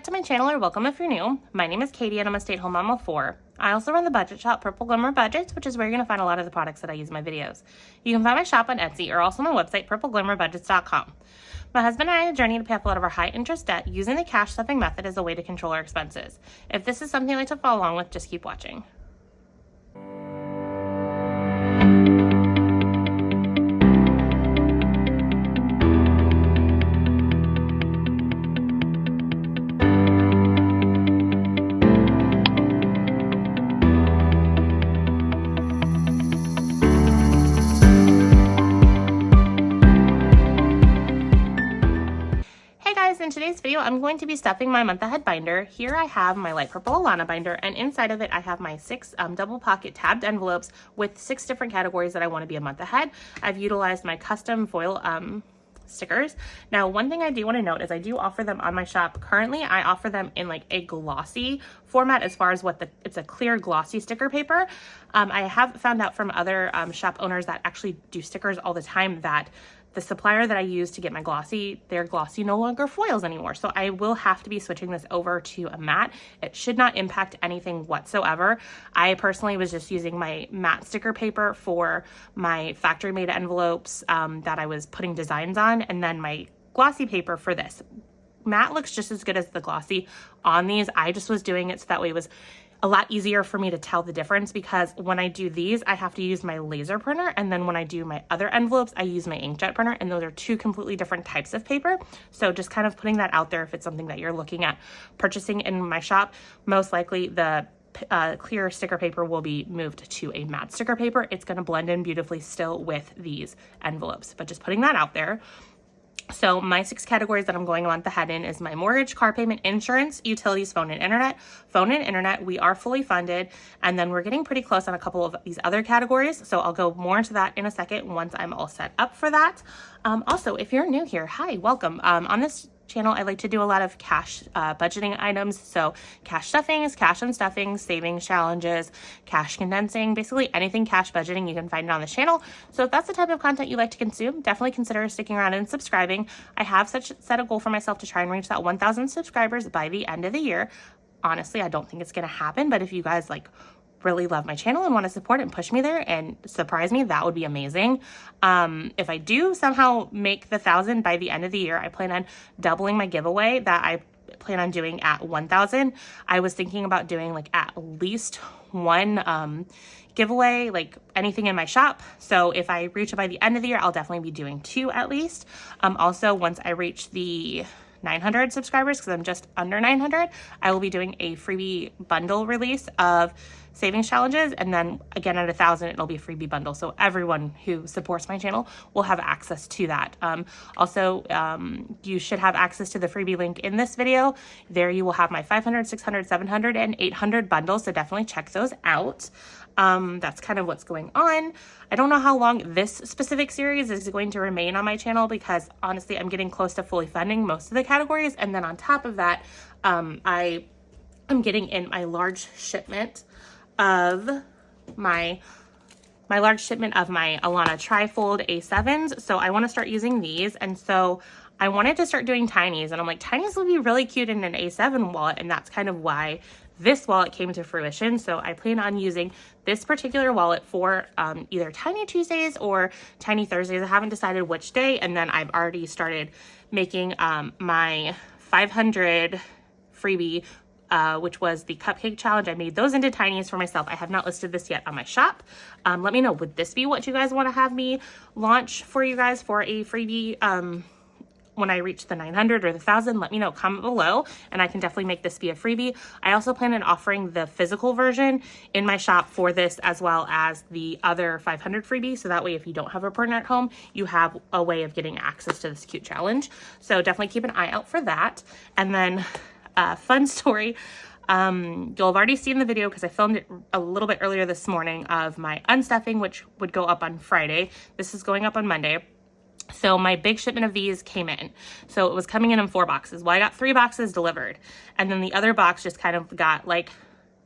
To my channel, or welcome if you're new. My name is Katie and I'm a stay-at-home mom of 4. I also run the budget shop Purple Glimmer Budgets, which is where you're going to find a lot of the products that I use in my videos. You can find my shop on Etsy or also my website PurpleGlimmerBudgets.com. My husband and I had a journey to pay off a lot of our high interest debt using the cash stuffing method as a way to control our expenses. If this is something you'd like to follow along with, just keep watching. In today's video, I'm going to be stuffing my month ahead binder. Here I have my light purple Alana binder, and inside of it I have my 6 double pocket tabbed envelopes with 6 different categories that I want to be a month ahead. I've utilized my custom foil stickers. Now, one thing I do want to note is I do offer them on my shop. Currently, I offer them in like a glossy format as far as it's a clear glossy sticker paper. I have found out from other shop owners that actually do stickers all the time that the supplier that I use to get my glossy, their glossy no longer foils anymore. So I will have to be switching this over to a matte. It should not impact anything whatsoever. I personally was just using my matte sticker paper for my factory made envelopes that I was putting designs on, and then my glossy paper for this. Matte looks just as good as the glossy on these. I just was doing it so that way it was a lot easier for me to tell the difference, because when I do these, I have to use my laser printer, and then when I do my other envelopes, I use my inkjet printer, and those are 2 completely different types of paper. So just kind of putting that out there if it's something that you're looking at purchasing in my shop. Most likely the clear sticker paper will be moved to a matte sticker paper. It's going to blend in beautifully still with these envelopes, but just putting that out there. So my 6 categories that I'm going a month ahead in is my mortgage, car payment, insurance, utilities, phone and internet. Phone and internet, we are fully funded, and then we're getting pretty close on a couple of these other categories. So I'll go more into that in a second once I'm all set up for that. Also, if you're new here, hi, welcome. On this channel, I like to do a lot of cash budgeting items. So cash stuffings, cash unstuffings, savings challenges, cash condensing, basically anything cash budgeting, you can find it on this channel. So if that's the type of content you like to consume, definitely consider sticking around and subscribing. I have set a goal for myself to try and reach that 1,000 subscribers by the end of the year. Honestly, I don't think it's going to happen, but if you guys really love my channel and want to support and push me there and surprise me, that would be amazing. If I do somehow make the 1,000 by the end of the year, I plan on doubling my giveaway that I plan on doing at 1,000. I was thinking about doing at least one giveaway, anything in my shop. So if I reach it by the end of the year, I'll definitely be doing 2 at least. Also, once I reach the 900 subscribers, because I'm just under 900, I will be doing a freebie bundle release of savings challenges, and then again at 1,000 it'll be a freebie bundle, so everyone who supports my channel will have access to that. Also, you should have access to the freebie link in this video. There you will have my 500, 600, 700, and 800 bundles, so definitely check those out. That's kind of what's going on. I don't know how long this specific series is going to remain on my channel, because honestly I'm getting close to fully funding most of the categories, and then on top of that I am getting in my large shipment of my Alana trifold A7s. So I want to start using these, and so I wanted to start doing tinies, and I'm like, tinies would be really cute in an A7 wallet, and that's kind of why this wallet came to fruition. So I plan on using this particular wallet for either Tiny Tuesdays or Tiny Thursdays. I haven't decided which day, and then I've already started making my 500 freebie, which was the cupcake challenge. I made those into tinies for myself. I have not listed this yet on my shop. Let me know, would this be what you guys want to have me launch for you guys for a freebie when I reach the 900 or the 1,000? Let me know, comment below, and I can definitely make this be a freebie. I also plan on offering the physical version in my shop for this, as well as the other 500 freebie, so that way if you don't have a printer at home, you have a way of getting access to this cute challenge. So definitely keep an eye out for that. And then fun story, you'll have already seen the video because I filmed it a little bit earlier this morning of my unstuffing, which would go up on Friday. This is going up on Monday. So my big shipment of these came in. So it was coming in 4 boxes. Well, I got 3 boxes delivered, and then the other box just kind of got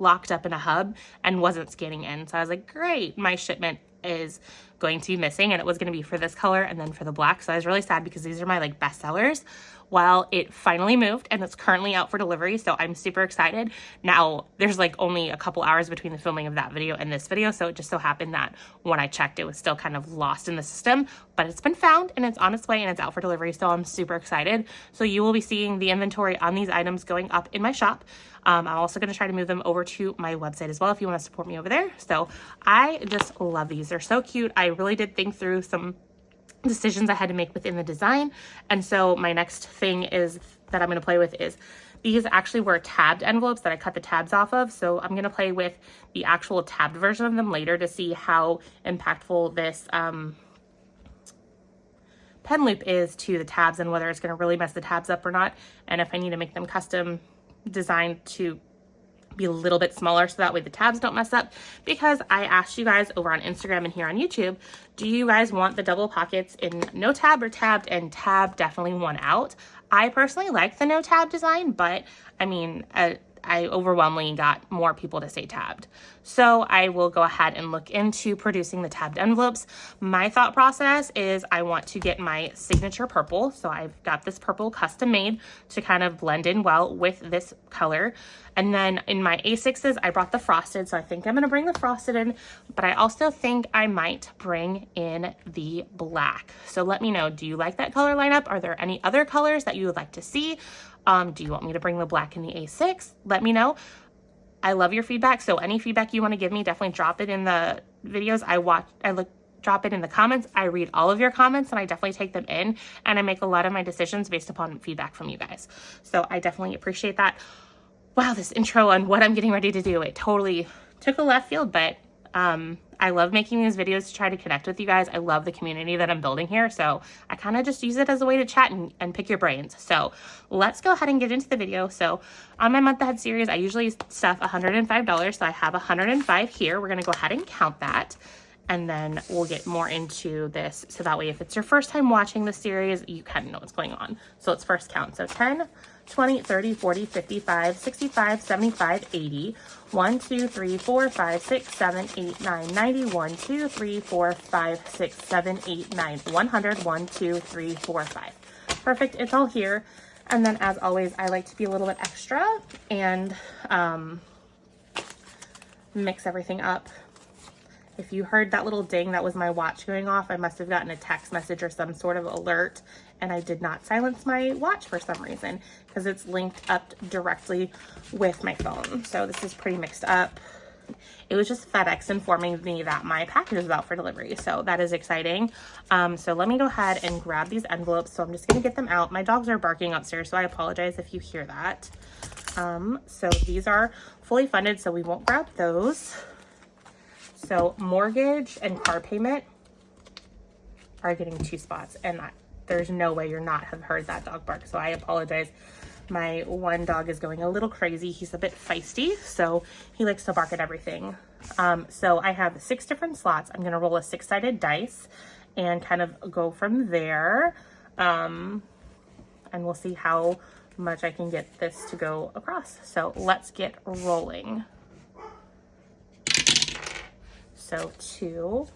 locked up in a hub and wasn't scanning in. So I was like, great, my shipment is going to be missing, and it was going to be for this color and then for the black. So I was really sad because these are my best sellers. Well, it finally moved and it's currently out for delivery, so I'm super excited. Now, there's like only a couple hours between the filming of that video and this video, so it just so happened that when I checked, it was still kind of lost in the system, but it's been found and it's on its way and it's out for delivery, so I'm super excited. So you will be seeing the inventory on these items going up in my shop. I'm also going to try to move them over to my website as well if you want to support me over there. So I just love these. They're so cute. I really did think through some decisions I had to make within the design. And so my next thing is that I'm going to play with is these actually were tabbed envelopes that I cut the tabs off of. So I'm going to play with the actual tabbed version of them later to see how impactful this pen loop is to the tabs and whether it's going to really mess the tabs up or not. And if I need to make them custom designed to be a little bit smaller so that way the tabs don't mess up, because I asked you guys over on Instagram and here on YouTube, do you guys want the double pockets in no tab or tabbed? And tab definitely won out. I personally like the no tab design, but I mean, I overwhelmingly got more people to say tabbed. So I will go ahead and look into producing the tabbed envelopes. My thought process is I want to get my signature purple. So I've got this purple custom made to kind of blend in well with this color. And then in my A6s, I brought the frosted. So I think I'm gonna bring the frosted in, but I also think I might bring in the black. So let me know, do you like that color lineup? Are there any other colors that you would like to see? Do you want me to bring the black in the A6? Let me know. I love your feedback. So any feedback you want to give me, definitely drop it in the videos drop it in the comments. I read all of your comments and I definitely take them in, and I make a lot of my decisions based upon feedback from you guys. So I definitely appreciate that. Wow, this intro on what I'm getting ready to do, it totally took a left field, but I love making these videos to try to connect with you guys. I love the community that I'm building here. So I kind of just use it as a way to chat and pick your brains. So let's go ahead and get into the video. So on my month ahead series, I usually stuff $105. So I have 105 here. We're going to go ahead and count that. And then we'll get more into this. So that way, if it's your first time watching the series, you kind of know what's going on. So let's first count. So 10, 20, 30, 40, 55, 65, 75, 80, 1, 2, 3, 4, 5, 6, 7, 8, 9, 90, 1, 2, 3, 4, 5, 6, 7, 8, 9, 100, 1, 2, 3, 4, 5. Perfect, it's all here. And then as always, I like to be a little bit extra and mix everything up. If you heard that little ding, that was my watch going off. I must have gotten a text message or some sort of alert, and I did not silence my watch for some reason because it's linked up directly with my phone. So this is pretty mixed up. It was just FedEx informing me that my package is out for delivery. So that is exciting. So let me go ahead and grab these envelopes. So I'm just gonna get them out. My dogs are barking upstairs, so I apologize if you hear that. So these are fully funded, so we won't grab those. So mortgage and car payment are getting 2 spots, and there's no way you're not have heard that dog bark. So I apologize. My one dog is going a little crazy. He's a bit feisty, so he likes to bark at everything. So I have 6 different slots. I'm gonna roll a 6-sided dice and kind of go from there. And we'll see how much I can get this to go across. So let's get rolling. So 2,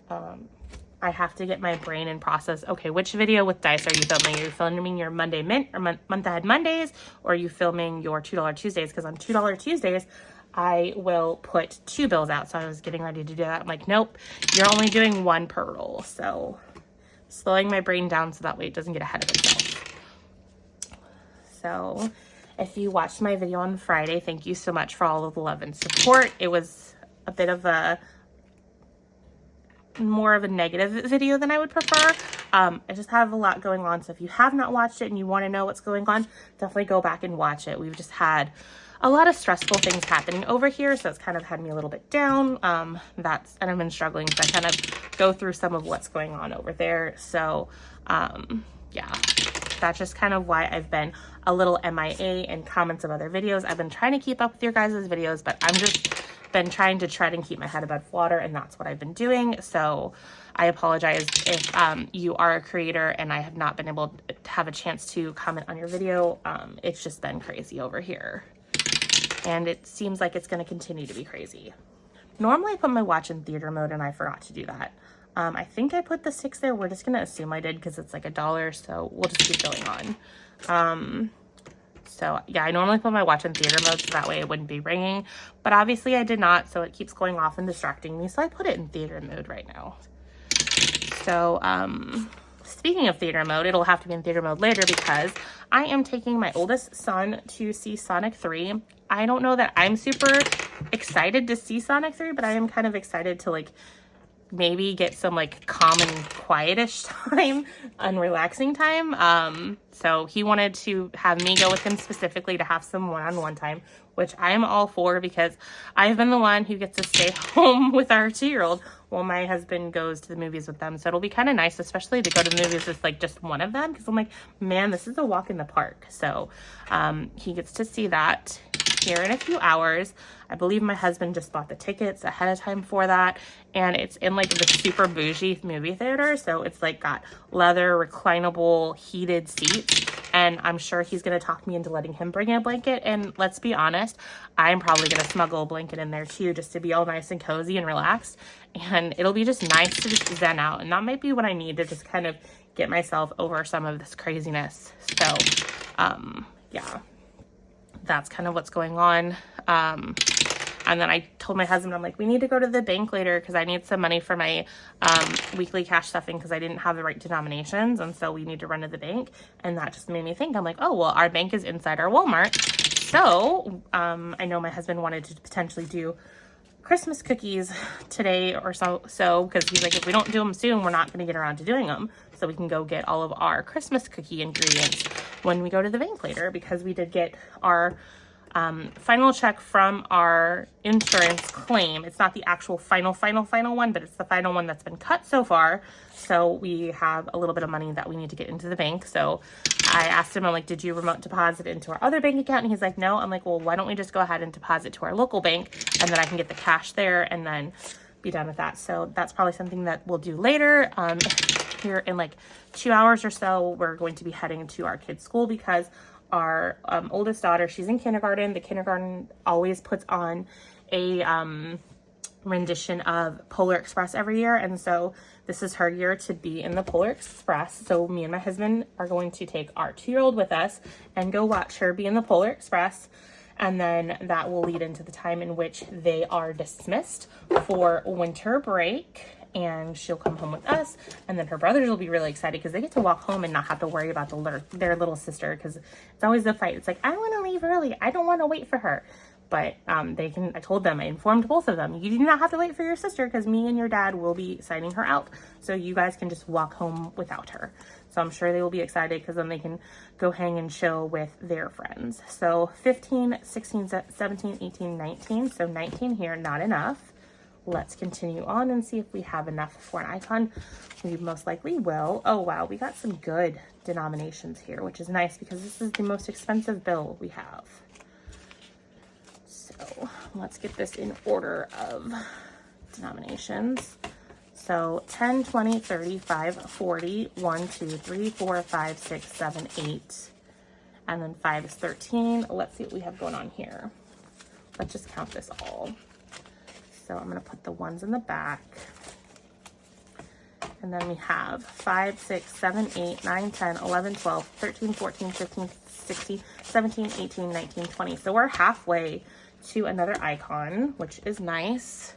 I have to get my brain in process. Okay, which video with dice are you filming? Are you filming your Monday Mint or month ahead Mondays, or are you filming your $2 Tuesdays? Because on $2 Tuesdays, I will put 2 bills out. So I was getting ready to do that. I'm like, nope, you're only doing 1 per roll. So slowing my brain down so that way it doesn't get ahead of itself. So if you watched my video on Friday, thank you so much for all of the love and support. It was a bit of more of a negative video than I would prefer. I just have a lot going on. So if you have not watched it and you want to know what's going on, definitely go back and watch it. We've just had a lot of stressful things happening over here. So it's kind of had me a little bit down. And I've been struggling. So I kind of go through some of what's going on over there. So, yeah, that's just kind of why I've been a little MIA in comments of other videos. I've been trying to keep up with your guys' videos, but I'm just been trying to tread and keep my head above water, and that's what I've been doing. So I apologize if you are a creator and I have not been able to have a chance to comment on your video. It's just been crazy over here, and it seems like it's going to continue to be crazy. Normally I put my watch in theater mode and I forgot to do that. I think I put the 6 there. We're just gonna assume I did because it's like $1, so we'll just keep going on. So yeah, I normally put my watch in theater mode so that way it wouldn't be ringing, but obviously I did not, so it keeps going off and distracting me, so I put it in theater mode right now. So speaking of theater mode, it'll have to be in theater mode later because I am taking my oldest son to see Sonic 3. I don't know that I'm super excited to see Sonic 3, but I am kind of excited to like maybe get some like calm and quietish time and relaxing time. So he wanted to have me go with him specifically to have some one-on-one time, which I am all for because I've been the one who gets to stay home with our 2-year-old while my husband goes to the movies with them. So it'll be kind of nice, especially to go to the movies with like just one of them, because I'm like, man, this is a walk in the park. So he gets to see that here in a few hours. I believe my husband just bought the tickets ahead of time for that, and it's in like the super bougie movie theater, so it's like got leather reclinable heated seats, and I'm sure he's gonna talk me into letting him bring in a blanket. And let's be honest, I'm probably gonna smuggle a blanket in there too, just to be all nice and cozy and relaxed, and it'll be just nice to just zen out, and that might be what I need to just kind of get myself over some of this craziness. So yeah, that's kind of what's going on. And then I told my husband, I'm like, we need to go to the bank later because I need some money for my weekly cash stuffing because I didn't have the right denominations. And so we need to run to the bank. And that just made me think, I'm like, oh, well, our bank is inside our Walmart. So I know my husband wanted to potentially do Christmas cookies today or so because he's like, if we don't do them soon, we're not going to get around to doing them. So we can go get all of our Christmas cookie ingredients when we go to the bank later, because we did get our final check from our insurance claim. It's not the actual final one, but it's the final one that's been cut so far. So we have a little bit of money that we need to get into the bank. So I asked him, I'm like, did you remote deposit into our other bank account? And he's like, no. I'm like, well, why don't we just go ahead and deposit to our local bank, and then I can get the cash there and then be done with that. So that's probably something that we'll do later. Here in like 2 hours or so, we're going to be heading to our kids' school because our oldest daughter, she's in kindergarten. The kindergarten always puts on a rendition of Polar Express every year, and so this is her year to be in the Polar Express. So me and my husband are going to take our 2-year-old with us and go watch her be in the Polar Express, and then that will lead into the time in which they are dismissed for winter break, and she'll come home with us, and then her brothers will be really excited because they get to walk home and not have to worry about their little sister, because it's always the fight. It's like, I want to leave early, I don't want to wait for her. But they can, I told them, I informed both of them, you do not have to wait for your sister because me and your dad will be signing her out. So you guys can just walk home without her. So I'm sure they will be excited because then they can go hang and chill with their friends. So 15, 16, 17, 18, 19. So 19 here, not enough. Let's continue on and see if we have enough for an icon. We most likely will. Oh, wow. We got some good denominations here, which is nice because this is the most expensive bill we have. So let's get this in order of denominations. So 10, 20, 30, 5, 40, 1, 2, 3, 4, 5, 6, 7, 8. And then 5 is 13. Let's see what we have going on here. Let's just count this all. So I'm going to put the ones in the back. And then we have 5, 6, 7, 8, 9, 10, 11, 12, 13, 14, 15, 16, 17, 18, 19, 20. So we're halfway to another icon, which is nice.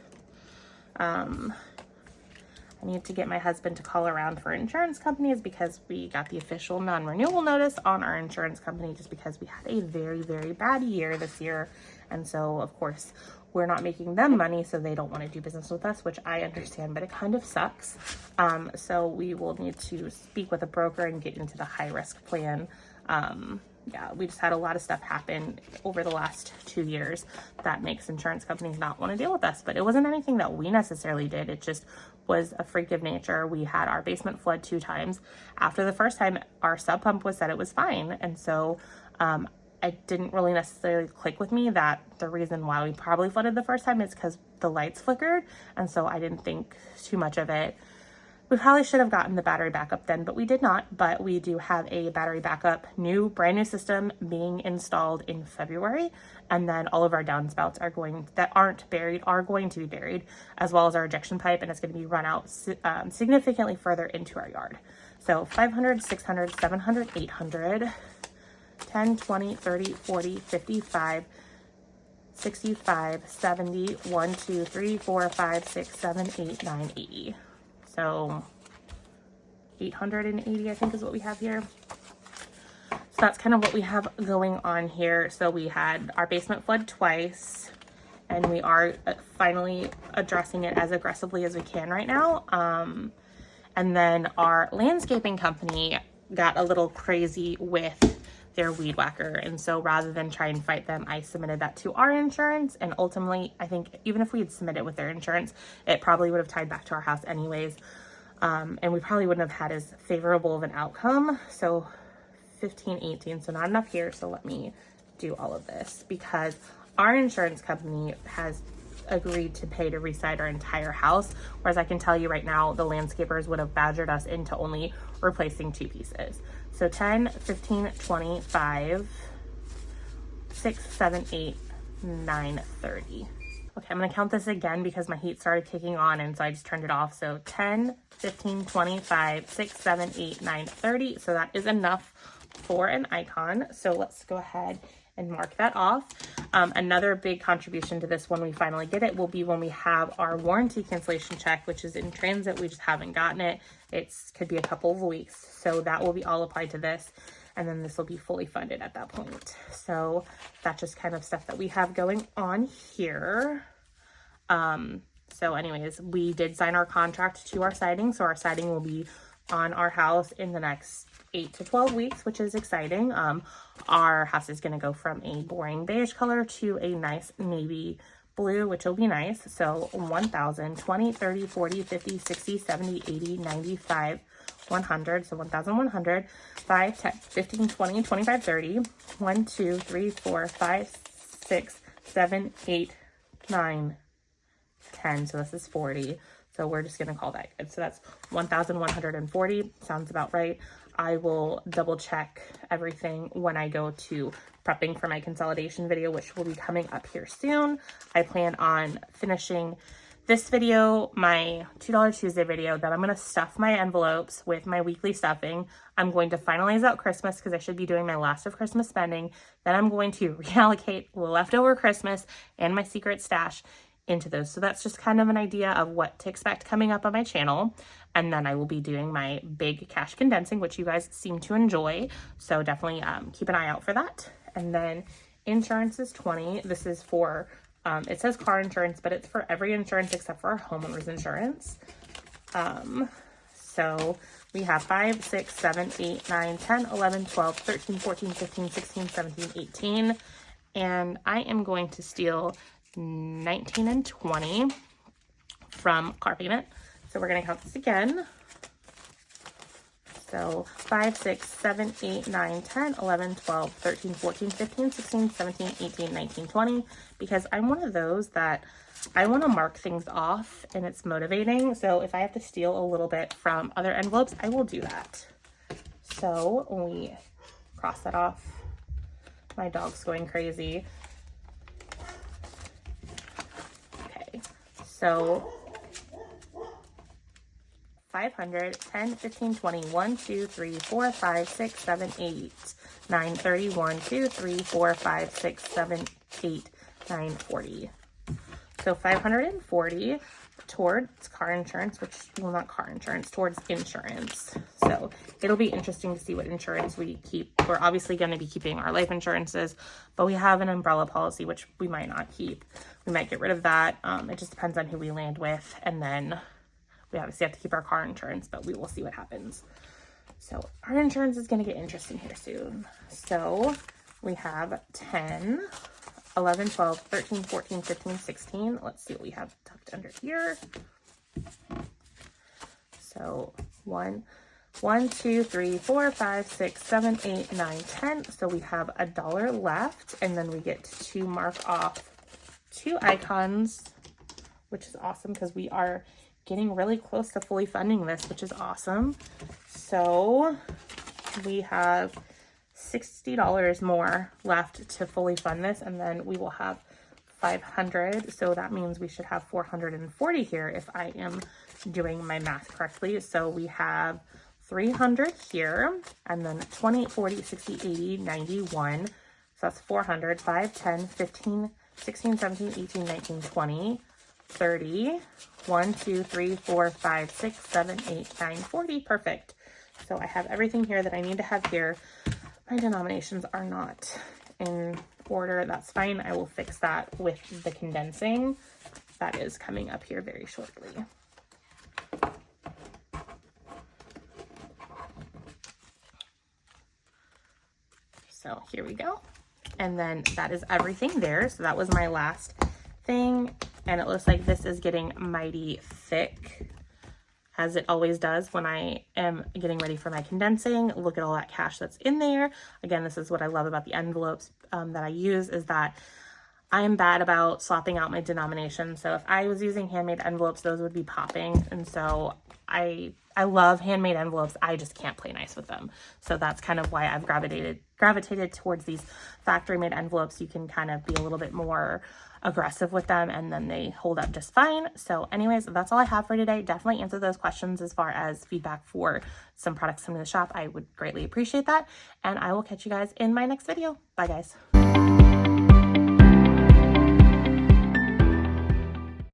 I need to get my husband to call around for insurance companies because we got the official non-renewal notice on our insurance company just because we had a very, very bad year this year. And so, of course, we're not making them money, so they don't want to do business with us, which I understand, but it kind of sucks. So we will need to speak with a broker and get into the high-risk plan. Yeah, we just had a lot of stuff happen over the last 2 years that makes insurance companies not want to deal with us. But it wasn't anything that we necessarily did. It just was a freak of nature. We had our basement flood 2 times. After the first time, our sub pump was said it was fine. And so it didn't really necessarily click with me that the reason why we probably flooded the first time is because the lights flickered. And so I didn't think too much of it. We probably should have gotten the battery backup then, but we did not. But we do have a battery backup, brand new system being installed in February. And then all of our downspouts that aren't buried are going to be buried, as well as our ejection pipe, and it's going to be run out significantly further into our yard. So 500, 600, 700, 800, 10, 20, 30, 40, 55, 65, 70, 1, 2, 3, 4, 5, 6, 7, 8, 9, 80. So 880, I think, is what we have here. So that's kind of what we have going on here. So we had our basement flood twice, and we are finally addressing it as aggressively as we can right now. And then our landscaping company got a little crazy with their weed whacker. And so rather than try and fight them, I submitted that to our insurance. And ultimately, I think even if we had submitted with their insurance, it probably would have tied back to our house anyways. And we probably wouldn't have had as favorable of an outcome. So 15, 18, so not enough here. So let me do all of this, because our insurance company has agreed to pay to reside our entire house. Whereas I can tell you right now, the landscapers would have badgered us into only replacing 2 pieces. So 10, 15, 20, 5, 6, 7, 8, 9, 30. Okay, I'm gonna count this again because my heat started kicking on, and so I just turned it off. So 10, 15, 25, 6, 7, 8, 9, 30. So that is enough for an icon. So let's go ahead and mark that off. Another big contribution to this when we finally get it will be when we have our warranty cancellation check, which is in transit. We just haven't gotten it. It could be a couple of weeks. So that will be all applied to this. And then this will be fully funded at that point. So that's just kind of stuff that we have going on here. So anyways, we did sign our contract to our siding. So our siding will be on our house in the next 8 to 12 weeks, which is exciting. Our house is going to go from a boring beige color to a nice navy blue, which will be nice. So 1,000, 20, 30, 40, 50, 60, 70, 80, 95, 100. So 1,100, 5, 10, 15, 20, 25, 30, 1, 2, 3, 4, 5, 6, 7, 8, 9, 10. So this is 40. So we're just going to call that good. So that's 1,140. Sounds about right. I will double check everything when I go to prepping for my consolidation video, which will be coming up here soon. I plan on finishing this video, my $2 Tuesday video, that I'm going to stuff my envelopes with my weekly stuffing. I'm going to finalize out Christmas because I should be doing my last of Christmas spending. Then I'm going to reallocate leftover Christmas and my secret stash into those. So that's just kind of an idea of what to expect coming up on my channel. And then I will be doing my big cash condensing, which you guys seem to enjoy. So definitely keep an eye out for that. And then insurance is 20. This is for, it says car insurance, but it's for every insurance except for our homeowner's insurance. So we have 5, 6, 7, 8, 9, 10, 11, 12, 13, 14, 15, 16, 17, 18. And I am going to steal 19 and 20 from car payment. So we're going to count this again. So 5, 6, 7, 8, 9, 10, 11, 12, 13, 14, 15, 16, 17, 18, 19, 20. Because I'm one of those that I want to mark things off and it's motivating. So if I have to steal a little bit from other envelopes, I will do that. So we cross that off. My dog's going crazy. Okay, so 500, 10, 15, 20, 1, 2, 3, 4, 5, 6, 7, 8, 9, 30, 1, 2, 3, 4, 5, 6, 7, 8, 9, 40. So 540 towards car insurance, which, well, not car insurance, towards insurance. So it'll be interesting to see what insurance we keep. We're obviously going to be keeping our life insurances, but we have an umbrella policy, which we might not keep. We might get rid of that. It just depends on who we land with. And then we obviously have to keep our car insurance, but we will see what happens. So our insurance is going to get interesting here soon. So we have 10, 11, 12, 13, 14, 15, 16. Let's see what we have tucked under here. So 1, 2, 3, 4, 5, 6, 7, 8, 9, 10. So we have $1 left, and then we get to mark off 2 icons, which is awesome because we are getting really close to fully funding this, which is awesome. So we have $60 more left to fully fund this, and then we will have 500. So that means we should have 440 here if I am doing my math correctly. So we have 300 here, and then 20, 40, 60, 80, 91. So that's 400, 5, 10, 15, 16, 17, 18, 19, 20, 30, 1, 2, 3, 4, 5, 6, 7, 8, 9, 40. Perfect. So I have everything here that I need to have here. My denominations are not in order. That's fine. I will fix that with the condensing. That is coming up here very shortly. So here we go. And then that is everything there. So that was my last thing. And it looks like this is getting mighty thick, as it always does when I am getting ready for my condensing. Look at all that cash that's in there. Again, this is what I love about the envelopes that I use, is that I am bad about swapping out my denominations. So if I was using handmade envelopes, those would be popping. And so I love handmade envelopes. I just can't play nice with them. So that's kind of why I've gravitated towards these factory made envelopes. You can kind of be a little bit more aggressive with them, and then they hold up just fine. So anyways, that's all I have for today. Definitely answer those questions as far as feedback for some products coming to the shop. I would greatly appreciate that. And I will catch you guys in my next video. Bye guys.